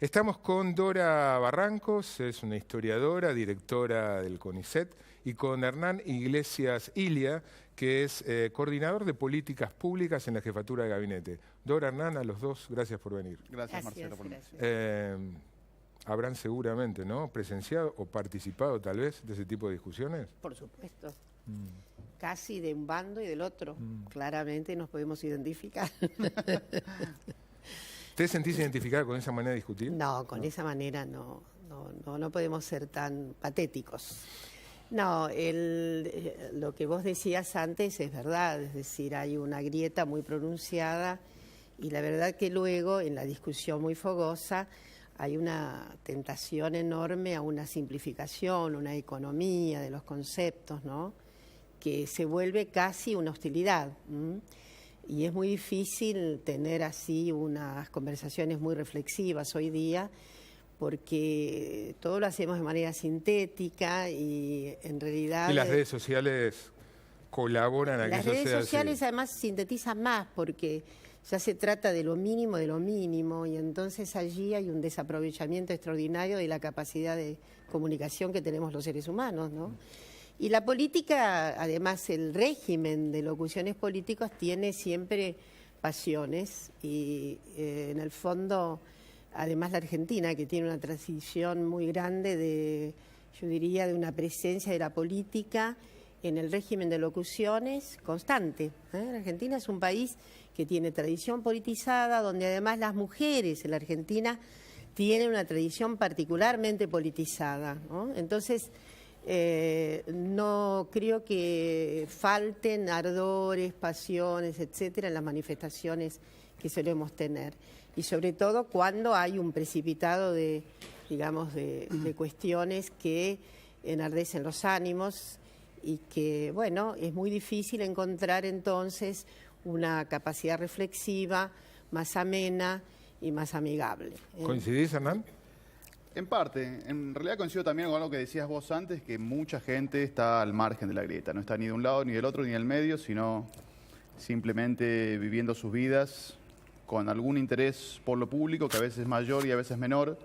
Estamos con Dora Barrancos, es una historiadora, directora del CONICET, y con Hernán Iglesias Ilia, que es coordinador de políticas públicas en la Jefatura de Gabinete. Dora, Hernán, a los dos, gracias por venir. Gracias Marcelo, por la Habrán seguramente, ¿no?, presenciado o participado tal vez de ese tipo de discusiones. Por supuesto. Casi de un bando y del otro. Claramente nos podemos identificar. ¿Te sentís identificada con esa manera de discutir? No, con esa manera no podemos ser tan patéticos. No, lo que vos decías antes es verdad, es decir, hay una grieta muy pronunciada y la verdad que luego en la discusión muy fogosa hay una tentación enorme a una simplificación, una economía de los conceptos, ¿no?, que se vuelve casi una hostilidad. Y es muy difícil tener así unas conversaciones muy reflexivas hoy día, porque todo lo hacemos de manera sintética y en realidad... Y las redes sociales colaboran a que eso sea así. Las redes sociales además sintetizan más, porque ya se trata de lo mínimo, y entonces allí hay un desaprovechamiento extraordinario de la capacidad de comunicación que tenemos los seres humanos, ¿no? Y la política, además el régimen de locuciones políticos tiene siempre pasiones y en el fondo, además la Argentina, que tiene una transición muy grande de, yo diría, de una presencia de la política en el régimen de locuciones constante. La Argentina es un país que tiene tradición politizada, donde además las mujeres en la Argentina tienen una tradición particularmente politizada, ¿no? Entonces, no creo que falten ardores, pasiones, etcétera, en las manifestaciones que solemos tener. Y sobre todo cuando hay un precipitado de, digamos, de cuestiones que enardecen los ánimos y que, bueno, es muy difícil encontrar entonces una capacidad reflexiva más amena y más amigable. ¿Coincidís, Hernán? En parte, en realidad coincido también con algo que decías vos antes, que mucha gente está al margen de la grieta, no está ni de un lado, ni del otro, ni del medio, sino simplemente viviendo sus vidas con algún interés por lo público, que a veces es mayor y a veces menor,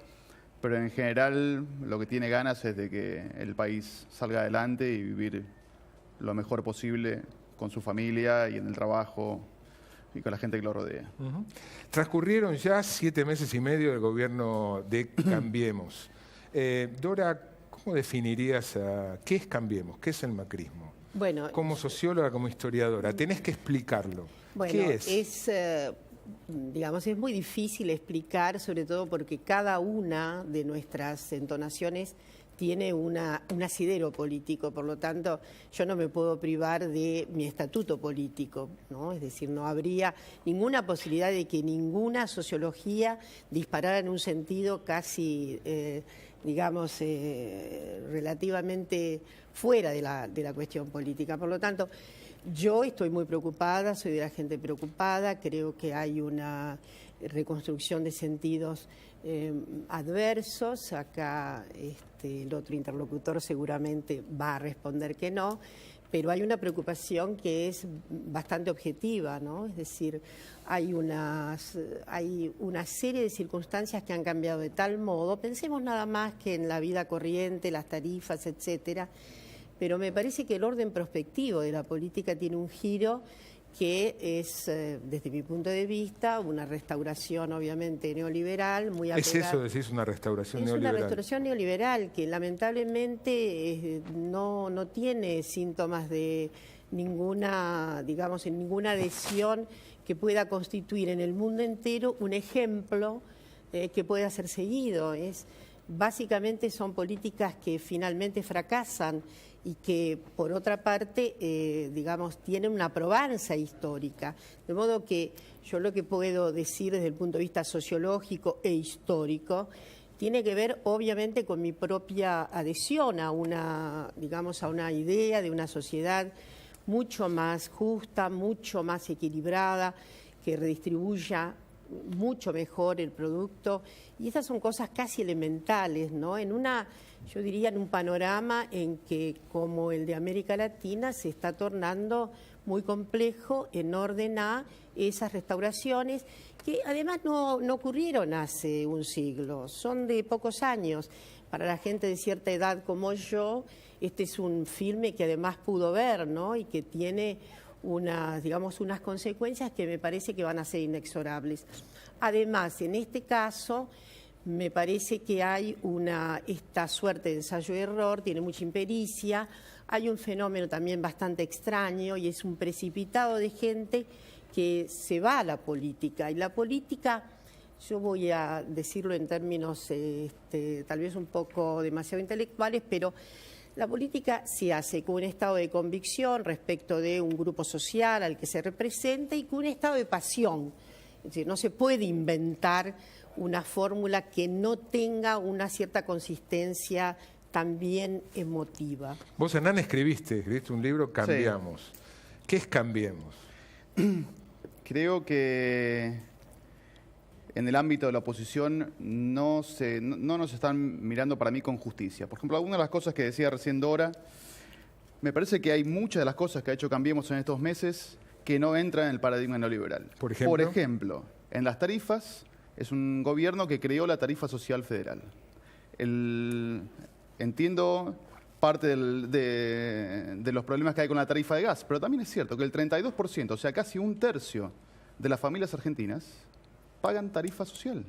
pero en general lo que tiene ganas es de que el país salga adelante y vivir lo mejor posible con su familia y en el trabajo y con la gente que lo rodea. Transcurrieron ya 7 meses y medio del gobierno de Cambiemos. Dora, ¿cómo definirías qué es Cambiemos? ¿Qué es el macrismo? Bueno, como socióloga, como historiadora, tenés que explicarlo. Bueno, ¿qué es? Digamos, es muy difícil explicar, sobre todo porque cada una de nuestras entonaciones tiene un asidero político, por lo tanto yo no me puedo privar de mi estatuto político, ¿no? Es decir, no habría ninguna posibilidad de que ninguna sociología disparara en un sentido casi, digamos, relativamente fuera de la cuestión política. Por lo tanto, yo estoy muy preocupada, soy de la gente preocupada, creo que hay una reconstrucción de sentidos adversos. Acá el otro interlocutor seguramente va a responder que no, pero hay una preocupación que es bastante objetiva, ¿no? Es decir, hay una serie de circunstancias que han cambiado de tal modo, pensemos nada más que en la vida corriente, las tarifas, etcétera, pero me parece que el orden prospectivo de la política tiene un giro que es, desde mi punto de vista, una restauración obviamente neoliberal, muy apegada. ¿Es eso, decís, una restauración neoliberal? Es una restauración neoliberal que lamentablemente no tiene síntomas de ninguna, digamos, en ninguna adhesión que pueda constituir en el mundo entero un ejemplo que pueda ser seguido. Básicamente son políticas que finalmente fracasan y que, por otra parte, digamos, tienen una probanza histórica. De modo que yo lo que puedo decir desde el punto de vista sociológico e histórico tiene que ver, obviamente, con mi propia adhesión a una idea de una sociedad mucho más justa, mucho más equilibrada, que redistribuya mucho mejor el producto, y estas son cosas casi elementales, ¿no? Yo diría en un panorama en que, como el de América Latina, se está tornando muy complejo en orden a esas restauraciones que además no ocurrieron hace un siglo, son de pocos años. Para la gente de cierta edad como yo, este es un filme que además pudo ver, ¿no? Y que tiene unas consecuencias que me parece que van a ser inexorables. Además, en este caso, me parece que hay esta suerte de ensayo y error, tiene mucha impericia, hay un fenómeno también bastante extraño y es un precipitado de gente que se va a la política. Y la política, yo voy a decirlo en términos tal vez un poco demasiado intelectuales, pero la política se hace con un estado de convicción respecto de un grupo social al que se representa y con un estado de pasión. Es decir, no se puede inventar una fórmula que no tenga una cierta consistencia también emotiva. Vos, Hernán, escribiste un libro, Cambiamos. Sí. ¿Qué es Cambiemos? Creo que en el ámbito de la oposición no nos están mirando para mí con justicia. Por ejemplo, algunas de las cosas que decía recién Dora, me parece que hay muchas de las cosas que ha hecho Cambiemos en estos meses que no entran en el paradigma neoliberal. Por ejemplo, en las tarifas, es un gobierno que creó la tarifa social federal. Entiendo parte de los problemas que hay con la tarifa de gas, pero también es cierto que el 32%, o sea, casi un tercio de las familias argentinas, pagan tarifa social,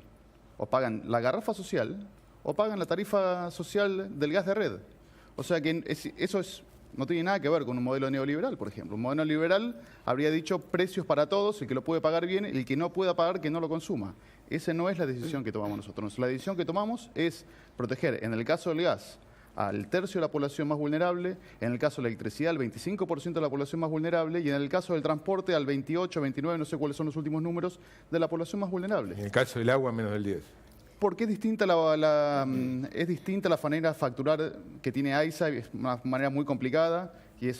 o pagan la garrafa social, o pagan la tarifa social del gas de red. O sea que eso no tiene nada que ver con un modelo neoliberal, por ejemplo. Un modelo neoliberal habría dicho precios para todos, el que lo puede pagar bien, y el que no pueda pagar, que no lo consuma. Esa no es la decisión que tomamos nosotros. La decisión que tomamos es proteger, en el caso del gas, al tercio de la población más vulnerable, en el caso de la electricidad, al 25% de la población más vulnerable, y en el caso del transporte, al 28, 29, no sé cuáles son los últimos números, de la población más vulnerable. En el caso del agua, menos del 10. Porque es distinta la manera de facturar que tiene AISA, es una manera muy complicada, y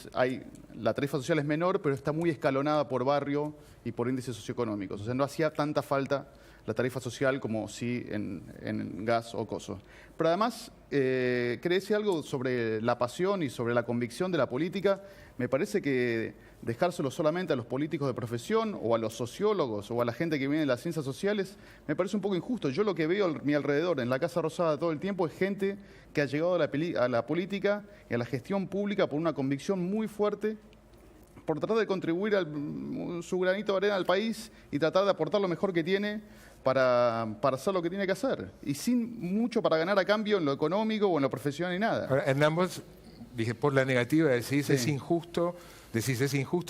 la tarifa social es menor, pero está muy escalonada por barrio y por índices socioeconómicos. O sea, no hacía tanta falta la tarifa social como sí en gas o coso. Pero además, ¿crees algo sobre la pasión y sobre la convicción de la política? Me parece que dejárselo solamente a los políticos de profesión o a los sociólogos o a la gente que viene de las ciencias sociales me parece un poco injusto. Yo lo que veo a mi alrededor en la Casa Rosada todo el tiempo es gente que ha llegado a la política y a la gestión pública por una convicción muy fuerte, por tratar de contribuir su granito de arena al país y tratar de aportar lo mejor que tiene para hacer lo que tiene que hacer. Y sin mucho para ganar a cambio en lo económico o en lo profesional ni nada. Ahora, Hernán, vos, dije, por la negativa decís, sí, es injusto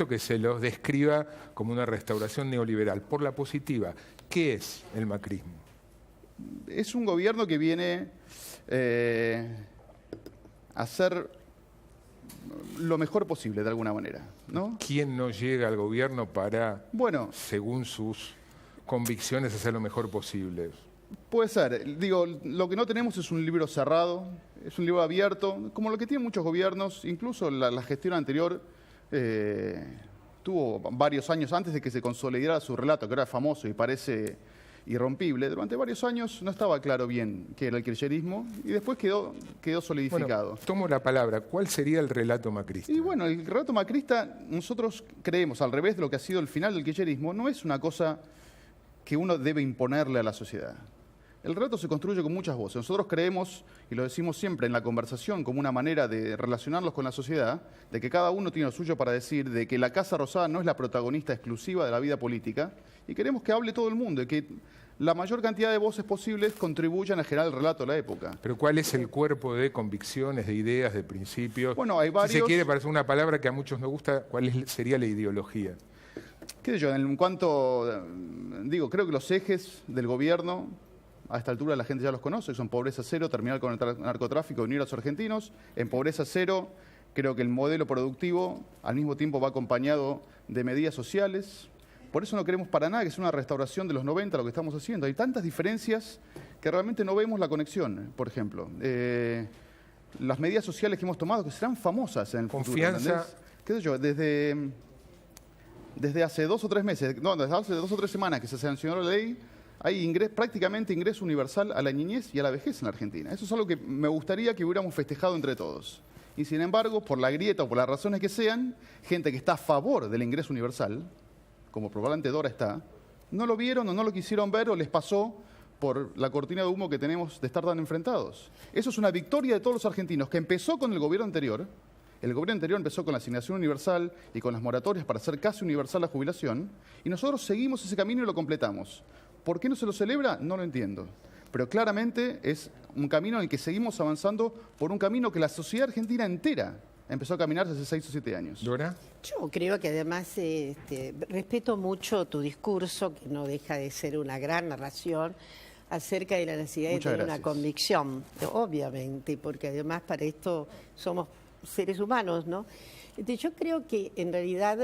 que se los describa como una restauración neoliberal. Por la positiva, ¿qué es el macrismo? Es un gobierno que viene a hacer lo mejor posible, de alguna manera, ¿no? ¿Quién no llega al gobierno para, según sus convicciones, hacer lo mejor posible? Puede ser. Digo, lo que no tenemos es un libro cerrado, es un libro abierto, como lo que tienen muchos gobiernos. Incluso la gestión anterior tuvo varios años antes de que se consolidara su relato, que era famoso y parece irrompible. Durante varios años no estaba claro bien qué era el kirchnerismo y después quedó solidificado. Bueno, tomo la palabra. ¿Cuál sería el relato macrista? Y bueno, el relato macrista, nosotros creemos, al revés de lo que ha sido el final del kirchnerismo, no es una cosa que uno debe imponerle a la sociedad. El relato se construye con muchas voces. Nosotros creemos, y lo decimos siempre en la conversación, como una manera de relacionarnos con la sociedad, de que cada uno tiene lo suyo para decir, de que la Casa Rosada no es la protagonista exclusiva de la vida política, y queremos que hable todo el mundo, y que la mayor cantidad de voces posibles contribuyan a generar el relato de la época. Pero ¿cuál es el cuerpo de convicciones, de ideas, de principios? Bueno, hay varios. Si se quiere, parece una palabra que a muchos nos gusta, ¿cuál sería la ideología? ¿Qué sé yo? En cuanto, creo que los ejes del gobierno, a esta altura la gente ya los conoce, son pobreza cero, terminar con el narcotráfico y unir a los argentinos. En pobreza cero, creo que el modelo productivo al mismo tiempo va acompañado de medidas sociales. Por eso no queremos para nada que sea una restauración de los 90 lo que estamos haciendo. Hay tantas diferencias que realmente no vemos la conexión, por ejemplo. Las medidas sociales que hemos tomado, que serán famosas en el futuro. Confianza. ¿Qué sé yo? Desde hace 2 o 3 meses, desde hace 2 o 3 semanas que se sancionó la ley, hay prácticamente ingreso universal a la niñez y a la vejez en la Argentina. Eso es algo que me gustaría que hubiéramos festejado entre todos. Y sin embargo, por la grieta o por las razones que sean, gente que está a favor del ingreso universal, como probablemente Dora está, no lo vieron o no lo quisieron ver o les pasó por la cortina de humo que tenemos de estar tan enfrentados. Eso es una victoria de todos los argentinos, que empezó con el gobierno anterior. El gobierno anterior empezó con la asignación universal y con las moratorias para hacer casi universal la jubilación, y nosotros seguimos ese camino y lo completamos. ¿Por qué no se lo celebra? No lo entiendo. Pero claramente es un camino en el que seguimos avanzando por un camino que la sociedad argentina entera empezó a caminar hace 6 o 7 años. ¿Dora? Yo creo que además respeto mucho tu discurso, que no deja de ser una gran narración acerca de la necesidad de tener una convicción, obviamente, porque además para esto somos seres humanos, ¿no? Entonces, yo creo que en realidad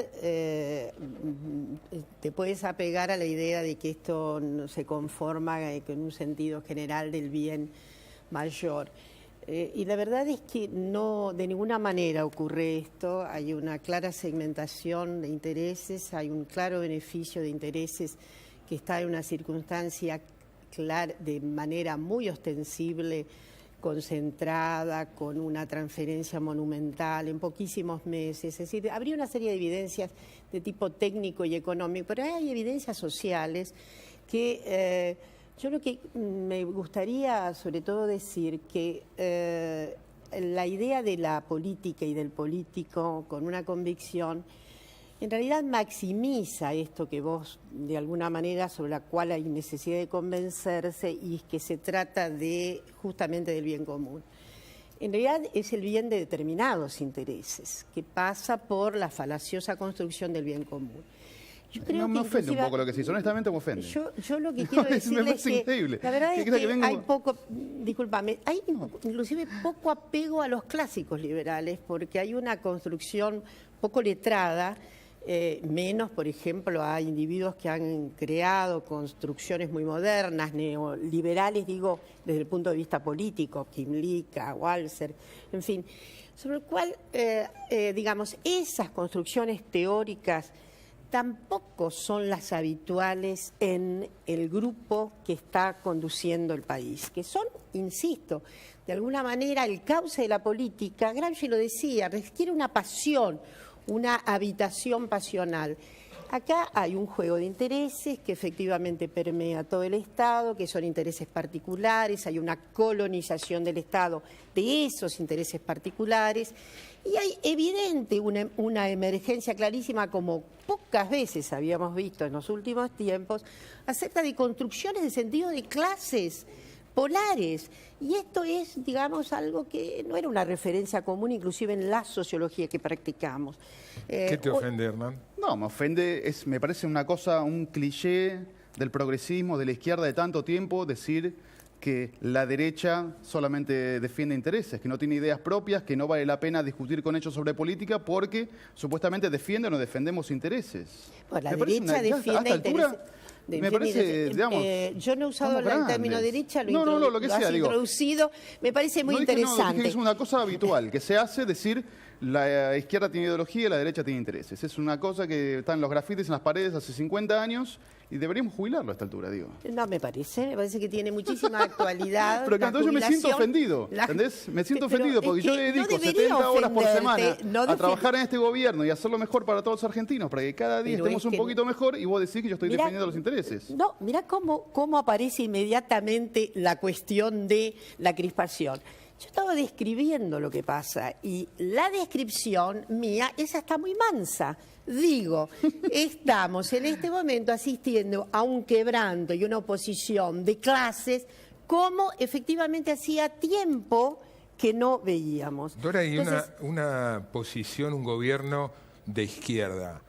te puedes apegar a la idea de que esto no se conforma con un sentido general del bien mayor. Y la verdad es que no de ninguna manera ocurre esto. Hay una clara segmentación de intereses, hay un claro beneficio de intereses que está en una circunstancia clara, de manera muy ostensible, concentrada, con una transferencia monumental en poquísimos meses. Es decir, habría una serie de evidencias de tipo técnico y económico, pero hay evidencias sociales que yo lo que me gustaría sobre todo decir que la idea de la política y del político con una convicción en realidad maximiza esto que vos, de alguna manera, sobre la cual hay necesidad de convencerse, y es que se trata de justamente del bien común. En realidad es el bien de determinados intereses, que pasa por la falaciosa construcción del bien común. Yo creo me ofende un poco lo que se hizo, honestamente me ofende. Yo lo que quiero decirle es que increíble. La verdad es que hay poco, discúlpame, hay inclusive poco apego a los clásicos liberales, porque hay una construcción poco letrada, menos, por ejemplo, a individuos que han creado construcciones muy modernas, neoliberales, digo, desde el punto de vista político, Kymlicka, Walser, en fin, sobre el cual, digamos, esas construcciones teóricas tampoco son las habituales en el grupo que está conduciendo el país, que son, insisto, de alguna manera el cauce de la política. Gramsci lo decía, requiere una pasión, una habitación pasional. Acá hay un juego de intereses que efectivamente permea todo el Estado, que son intereses particulares, hay una colonización del Estado de esos intereses particulares, y hay evidente una emergencia clarísima, como pocas veces habíamos visto en los últimos tiempos, acerca de construcciones de sentido de clases polares. Y esto es, digamos, algo que no era una referencia común, inclusive en la sociología que practicamos. ¿Qué te ofende, Hernán? No, me ofende, me parece una cosa, un cliché del progresismo, de la izquierda de tanto tiempo, decir que la derecha solamente defiende intereses, que no tiene ideas propias, que no vale la pena discutir con ellos sobre política porque supuestamente defienden o defendemos intereses. Pues la derecha defiende intereses. Me parece, digamos, yo no he usado el término derecha, lo has introducido, me parece muy interesante. Dije que es una cosa habitual, que se hace decir la izquierda tiene ideología y la derecha tiene intereses. Es una cosa que está en los grafitis, en las paredes hace 50 años y deberíamos jubilarlo a esta altura, digo. No, me parece que tiene muchísima actualidad. Pero que entonces yo me siento ofendido, ¿entendés? Me siento ofendido porque yo dedico 70 horas por semana a trabajar en este gobierno y hacerlo mejor para todos los argentinos, para que cada día estemos un poquito mejor, y vos decís que yo estoy defendiendo los intereses. No, mirá cómo aparece inmediatamente la cuestión de la crispación. Yo estaba describiendo lo que pasa y la descripción mía, esa está muy mansa. Digo, estamos en este momento asistiendo a un quebranto y una oposición de clases como efectivamente hacía tiempo que no veíamos. Dora, y una posición, un gobierno de izquierda,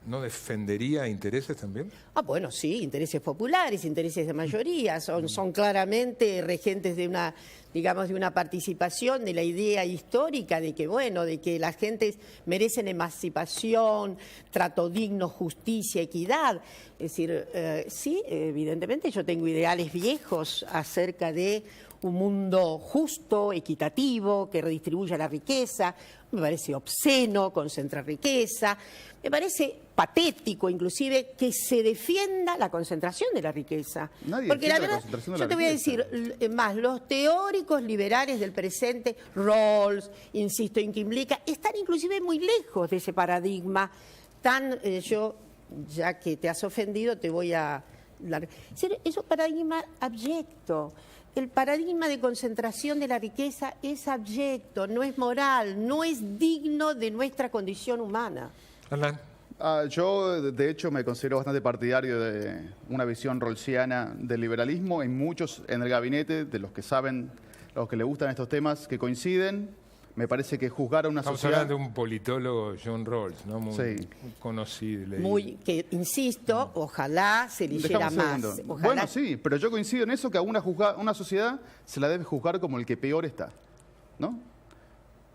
¿no defendería intereses también? Bueno, sí, intereses populares, intereses de mayoría, son claramente regentes de una, digamos, de una participación de la idea histórica de que, bueno, de que las gentes merecen emancipación, trato digno, justicia, equidad. Es decir, sí, evidentemente yo tengo ideales viejos acerca de un mundo justo, equitativo, que redistribuya la riqueza. Me parece obsceno concentrar riqueza, me parece patético inclusive que se defienda la concentración de la riqueza. Nadie porque la verdad, concentración de yo la te voy a riqueza. decir más, los teóricos teóricos liberales del presente, Rawls, insisto, en que implica, están inclusive muy lejos de ese paradigma yo, ya que te has ofendido, te voy a dar. Es un paradigma abyecto. El paradigma de concentración de la riqueza es abyecto, no es moral, no es digno de nuestra condición humana. Hernán. Yo, de hecho, me considero bastante partidario de una visión rawlsiana del liberalismo. Hay muchos en el gabinete, de los que saben, los que le gustan estos temas, que coinciden. Me parece que juzgar a una Estamos sociedad... hablando de un politólogo, John Rawls, ¿no? Muy Sí. conocido. Que, insisto, ojalá se leyera Dejame un más. segundo. Ojalá... Bueno, sí, pero yo coincido en eso, que a una sociedad se la debe juzgar como el que peor está, ¿no?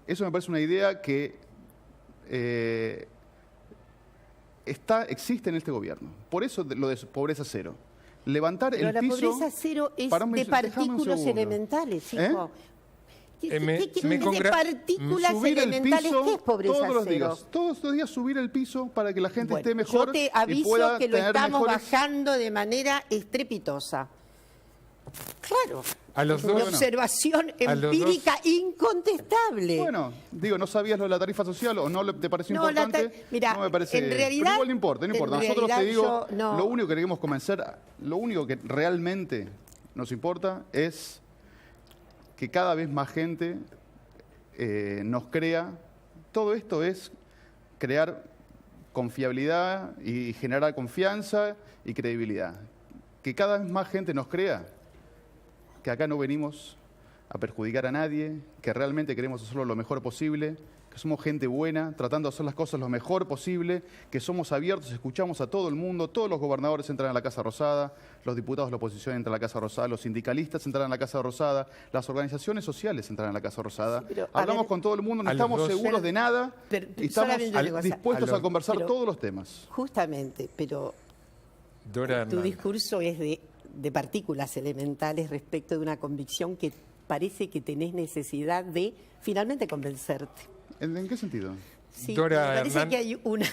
Eso me parece una idea que existe en este gobierno. Por eso lo de pobreza cero. Levantar Pero el la piso... pobreza cero es Déjame de un partículas segundo. elementales, hijo. me De partículas Subir el elementales, piso ¿qué es pobreza todos los cero? días. Todos los días subir el piso para que la gente Bueno, esté mejor yo te y aviso pueda que lo tener estamos mejores... bajando de manera estrepitosa. Claro. A los Es una dos- observación a los empírica incontestable. Bueno, digo, ¿no sabías lo de la tarifa social o no te pareció No, importante? mirá, no me parece... en realidad... Pero igual no importa, no importa. en Nosotros te realidad digo, yo no- lo único que queremos convencer, lo único que realmente nos importa es que cada vez más gente nos crea. Todo esto es crear confiabilidad y generar confianza y credibilidad. Que cada vez más gente nos crea que acá no venimos a perjudicar a nadie, que realmente queremos hacerlo lo mejor posible, que somos gente buena, tratando de hacer las cosas lo mejor posible, que somos abiertos, escuchamos a todo el mundo, todos los gobernadores entran a la Casa Rosada, los diputados de la oposición entran a la Casa Rosada, los sindicalistas entran a la Casa Rosada, las organizaciones sociales entran a la Casa Rosada. Sí, pero, a Hablamos ver, con todo el mundo, no a los estamos dos- seguros de nada y estamos solamente una cosa. dispuestos a conversar pero- todos los temas. Justamente, pero Dora tu Hernán. discurso es de partículas elementales respecto de una convicción que parece que tenés necesidad de finalmente convencerte. ¿En qué sentido? Sí, Dora me parece Hernán, que hay una,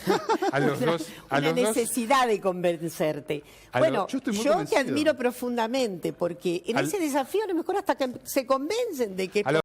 a los dos- a una los dos- necesidad de convencerte. A Bueno, yo estoy muy yo te convencido. admiro profundamente porque en Al- ese desafío a lo mejor hasta que se convencen de que A